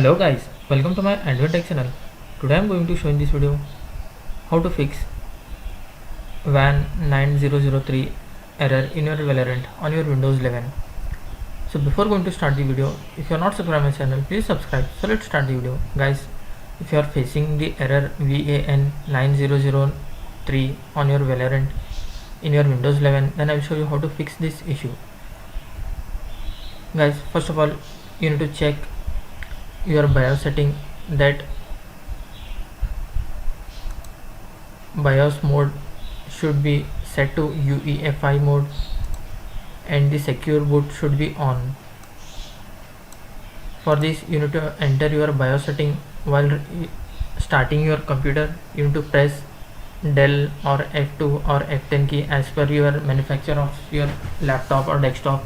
Hello guys, welcome to my Android Tech channel. Today I am going to show in this video how to fix WAN 9003 error in your Valorant on your Windows 11. So before going to start the video, if you are not subscribed my channel, please subscribe. So let's start the video. Guys, if you are facing the error WAN 9003 on your Valorant in your Windows 11, then I will show you how to fix this issue. Guys, first of all, you need to check your BIOS setting, that BIOS mode should be set to UEFI mode and the secure boot should be on. For this, you need to enter your BIOS setting. While starting your computer, you need to press Del or F2 or F10 key as per your manufacturer of your laptop or desktop.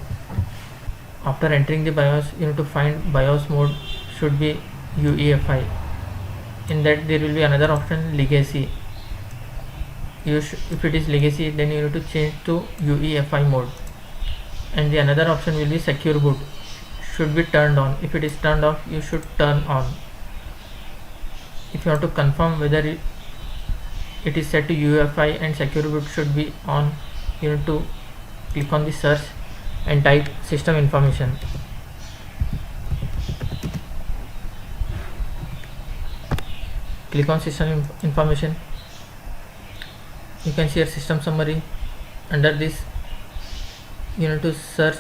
After entering the BIOS, you need to find BIOS mode should be UEFI. In that there will be another option, legacy. If it is legacy, then you need to change to UEFI mode, and the another option will be secure boot, should be turned on. If it is turned off, you should turn on. If you want to confirm whether it is set to UEFI and secure boot should be on, you need to click on the search and type system information. Click on system information. You can see your system summary. Under this, you need to search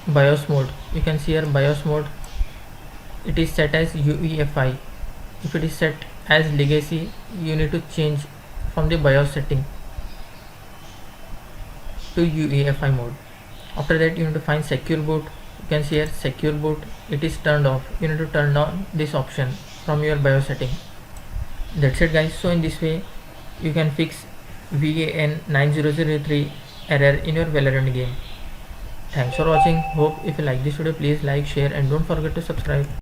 BIOS mode. You can see your BIOS mode, it is set as UEFI. If it is set as legacy, you need to change from the BIOS setting to UEFI mode. After that, you need to find secure boot. You can see here secure boot, it is turned off. You need to turn on this option from your BIOS setting. That's it guys. So in this way you can fix WAN 9003 error in your Valorant game. Thanks for watching. Hope if you like this video, please like, share and don't forget to subscribe.